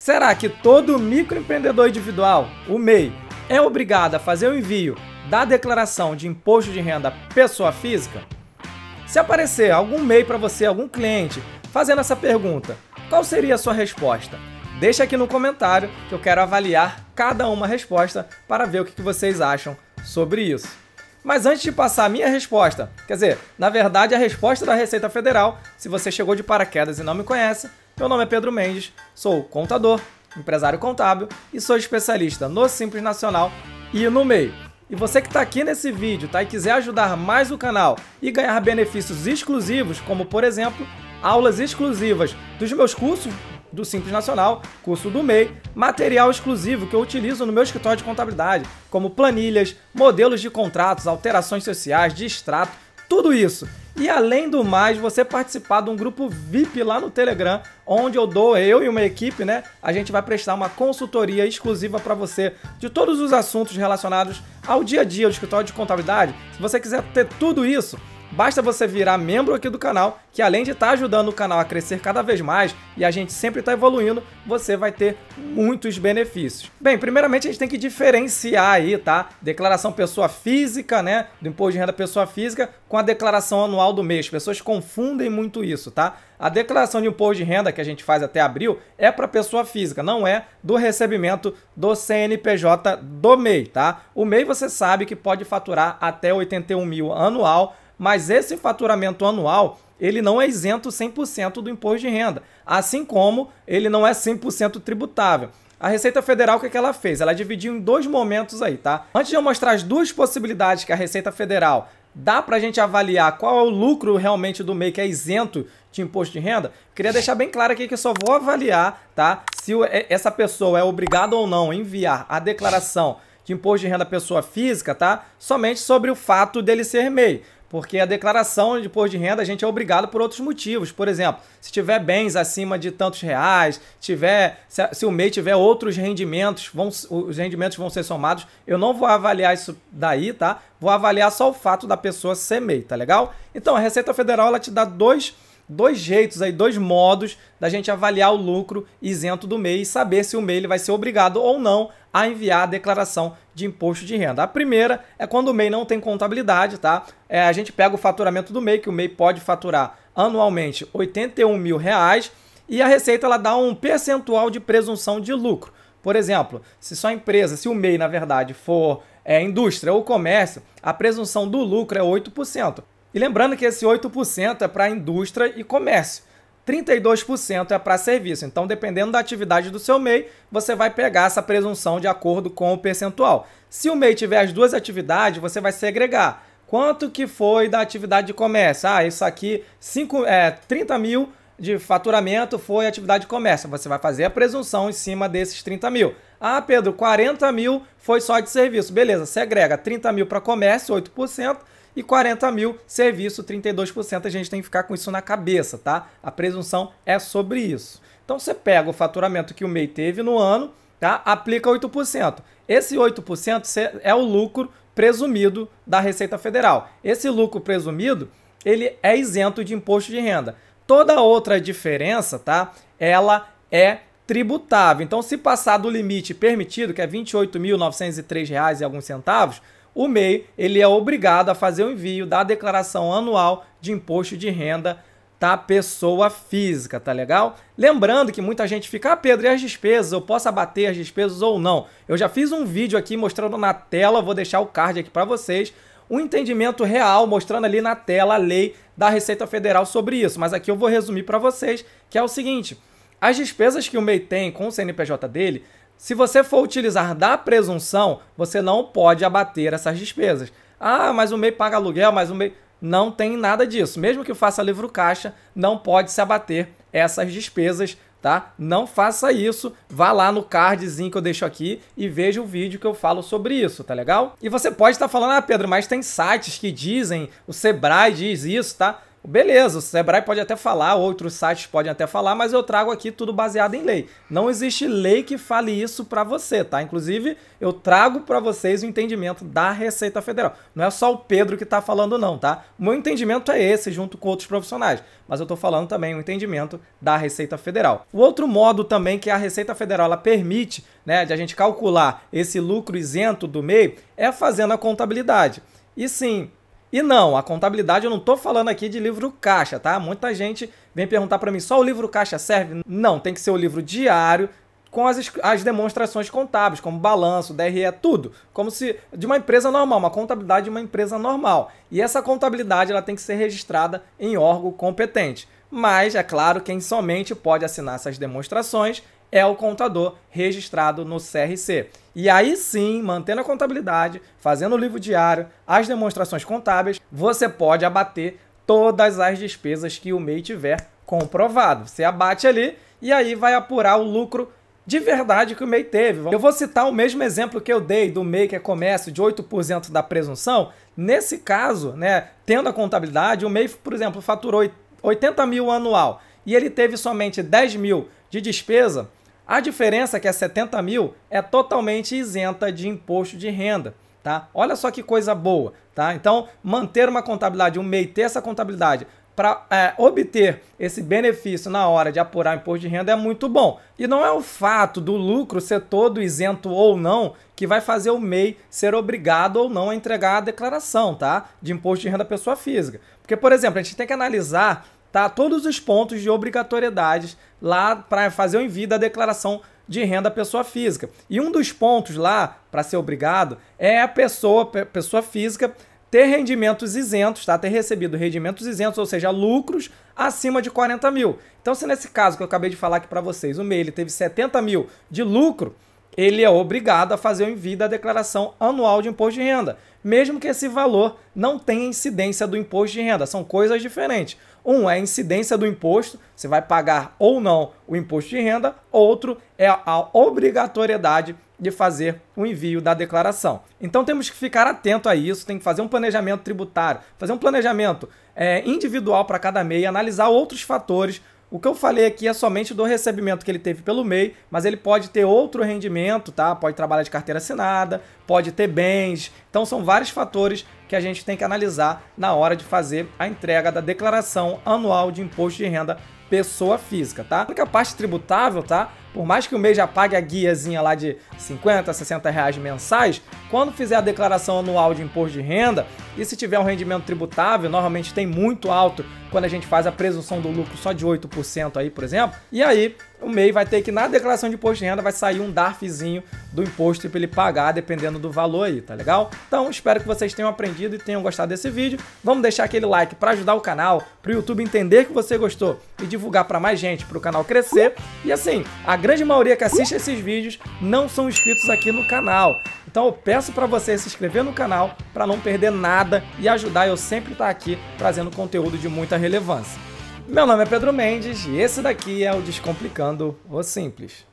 Será que todo microempreendedor individual, o MEI, é obrigado a fazer o envio da declaração de imposto de renda pessoa física? Se aparecer algum MEI para você, algum cliente, fazendo essa pergunta, qual seria a sua resposta? Deixa aqui no comentário que eu quero avaliar cada uma resposta para ver o que vocês acham sobre isso. Mas antes de passar a minha resposta, quer dizer, na verdade a resposta da Receita Federal, se você chegou de paraquedas e não me conhece, meu nome é Pedro Mendes, sou contador, empresário contábil e sou especialista no Simples Nacional e no MEI. E você que está aqui nesse vídeo, tá, e quiser ajudar mais o canal e ganhar benefícios exclusivos, como por exemplo, aulas exclusivas dos meus cursos do Simples Nacional, curso do MEI, material exclusivo que eu utilizo no meu escritório de contabilidade, como planilhas, modelos de contratos, alterações sociais, de extrato, tudo isso. E além do mais, você participar de um grupo VIP lá no Telegram, onde eu e uma equipe, né, a gente vai prestar uma consultoria exclusiva para você de todos os assuntos relacionados ao dia a dia do escritório de contabilidade. Se você quiser ter tudo isso, basta você virar membro aqui do canal, que além de estar ajudando o canal a crescer cada vez mais e a gente sempre está evoluindo, você vai ter muitos benefícios. Bem, primeiramente a gente tem que diferenciar aí, tá? Declaração pessoa física, né? Do imposto de renda pessoa física com a declaração anual do mês. As pessoas confundem muito isso, tá? A declaração de imposto de renda que a gente faz até abril é para pessoa física, não é do recebimento do CNPJ do MEI, tá? O MEI você sabe que pode faturar até 81 mil anual, mas esse faturamento anual, ele não é isento 100% do imposto de renda, assim como ele não é 100% tributável. A Receita Federal, o que ela fez? Ela dividiu em dois momentos aí, tá? Antes de eu mostrar as duas possibilidades que a Receita Federal dá pra gente avaliar qual é o lucro realmente do MEI que é isento de imposto de renda, queria deixar bem claro aqui que eu só vou avaliar, tá? Se essa pessoa é obrigada ou não a enviar a declaração de imposto de renda pessoa física, tá? Somente sobre o fato dele ser MEI. Porque a declaração de imposto de renda a gente é obrigado por outros motivos. Por exemplo, se tiver bens acima de tantos reais, se o MEI tiver outros rendimentos, os rendimentos vão ser somados. Eu não vou avaliar isso daí, tá? Vou avaliar só o fato da pessoa ser MEI, tá legal? Então, a Receita Federal ela te dá dois jeitos aí, dois modos da gente avaliar o lucro isento do MEI e saber se o MEI ele vai ser obrigado ou não a enviar a declaração de imposto de renda. A primeira é quando o MEI não tem contabilidade, tá? A gente pega o faturamento do MEI, que o MEI pode faturar anualmente 81 mil reais, e a Receita ela dá um percentual de presunção de lucro. Por exemplo, se sua empresa, se o MEI na verdade for indústria ou comércio, a presunção do lucro é 8%. E lembrando que esse 8% é para indústria e comércio. 32% é para serviço. Então, dependendo da atividade do seu MEI, você vai pegar essa presunção de acordo com o percentual. Se o MEI tiver as duas atividades, você vai segregar. Quanto que foi da atividade de comércio? Ah, isso aqui, 30 mil de faturamento foi atividade de comércio. Você vai fazer a presunção em cima desses 30 mil. Ah, Pedro, 40 mil foi só de serviço. Beleza, segrega 30 mil para comércio, 8%. E 40 mil, serviço, 32%, a gente tem que ficar com isso na cabeça, tá? A presunção é sobre isso. Então, você pega o faturamento que o MEI teve no ano, tá? Aplica 8%. Esse 8% é o lucro presumido da Receita Federal. Esse lucro presumido, ele é isento de imposto de renda. Toda outra diferença, tá? Ela é tributável. Então, se passar do limite permitido, que é R$ 28.903 e alguns centavos, o MEI ele é obrigado a fazer o envio da declaração anual de imposto de renda da pessoa física, tá legal? Lembrando que muita gente fica, ah, Pedro, e as despesas? Eu posso abater as despesas ou não? Eu já fiz um vídeo aqui mostrando na tela, vou deixar o card aqui para vocês, um entendimento real, mostrando ali na tela a lei da Receita Federal sobre isso. Mas aqui eu vou resumir para vocês, que é o seguinte, as despesas que o MEI tem com o CNPJ dele, se você for utilizar da presunção, você não pode abater essas despesas. Ah, mas o MEI paga aluguel, mas o MEI... Não tem nada disso. Mesmo que faça livro caixa, não pode se abater essas despesas, tá? Não faça isso. Vá lá no cardzinho que eu deixo aqui e veja o vídeo que eu falo sobre isso, tá legal? E você pode estar falando, ah, Pedro, mas tem sites que dizem, o Sebrae diz isso, tá? beleza, o Sebrae pode até falar, outros sites podem até falar, mas eu trago aqui tudo baseado em lei. Não existe lei que fale isso para você, tá? Inclusive, eu trago para vocês o entendimento da Receita Federal. Não é só o Pedro que está falando não, tá? O meu entendimento é esse, junto com outros profissionais. Mas eu estou falando também o entendimento da Receita Federal. O outro modo também que a Receita Federal ela permite, né, de a gente calcular esse lucro isento do MEI é fazendo a contabilidade. E sim, e não, a contabilidade eu não estou falando aqui de livro caixa, tá? Muita gente vem perguntar para mim, só o livro caixa serve? Não, tem que ser o livro diário com as demonstrações contábeis, como balanço, DRE, tudo. Como se de uma empresa normal, uma contabilidade de uma empresa normal. E essa contabilidade ela tem que ser registrada em órgão competente. Mas, é claro, quem somente pode assinar essas demonstrações é o contador registrado no CRC. E aí sim, mantendo a contabilidade, fazendo o livro diário, as demonstrações contábeis, você pode abater todas as despesas que o MEI tiver comprovado. Você abate ali e aí vai apurar o lucro de verdade que o MEI teve. Eu vou citar o mesmo exemplo que eu dei do MEI que é comércio de 8% da presunção. Nesse caso, né, tendo a contabilidade, o MEI, por exemplo, faturou 80 mil anual e ele teve somente 10 mil de despesa. A diferença, que é 70 mil, é totalmente isenta de imposto de renda, tá? Olha só que coisa boa, tá? Então, manter uma contabilidade, um MEI ter essa contabilidade para obter esse benefício na hora de apurar o imposto de renda é muito bom. E não é o fato do lucro ser todo isento ou não que vai fazer o MEI ser obrigado ou não a entregar a declaração, tá? De imposto de renda à pessoa física. Porque, por exemplo, a gente tem que analisar, tá, todos os pontos de obrigatoriedade lá para fazer o envio da declaração de renda à pessoa física. E um dos pontos lá para ser obrigado é a pessoa física ter rendimentos isentos, tá? Ter recebido rendimentos isentos, ou seja, lucros acima de 40 mil. Então, se nesse caso que eu acabei de falar aqui para vocês, o MEI ele teve 70 mil de lucro, ele é obrigado a fazer o envio da declaração anual de imposto de renda, mesmo que esse valor não tenha incidência do imposto de renda. São coisas diferentes. Um é a incidência do imposto, você vai pagar ou não o imposto de renda. Outro é a obrigatoriedade de fazer o envio da declaração. Então temos que ficar atento a isso, tem que fazer um planejamento tributário, fazer um planejamento individual para cada MEI, analisar outros fatores. O que eu falei aqui é somente do recebimento que ele teve pelo MEI, mas ele pode ter outro rendimento, tá? Pode trabalhar de carteira assinada, pode ter bens. Então são vários fatores que a gente tem que analisar na hora de fazer a entrega da declaração anual de imposto de renda pessoa física, tá? A única parte tributável, tá? Por mais que o MEI já pague a guiazinha lá de 50, 60 reais mensais, quando fizer a declaração anual de imposto de renda, e se tiver um rendimento tributável, normalmente tem muito alto quando a gente faz a presunção do lucro só de 8% aí, por exemplo, e aí o MEI vai ter que, na declaração de imposto de renda, vai sair um DARFzinho do imposto para ele pagar, dependendo do valor aí, tá legal? Então, espero que vocês tenham aprendido e tenham gostado desse vídeo. Vamos deixar aquele like para ajudar o canal, para o YouTube entender que você gostou e divulgar para mais gente, para o canal crescer. E assim, a grande maioria que assiste esses vídeos não são inscritos aqui no canal. Então eu peço para você se inscrever no canal para não perder nada e ajudar eu sempre estar aqui trazendo conteúdo de muita relevância. Meu nome é Pedro Mendes e esse daqui é o Descomplicando o Simples.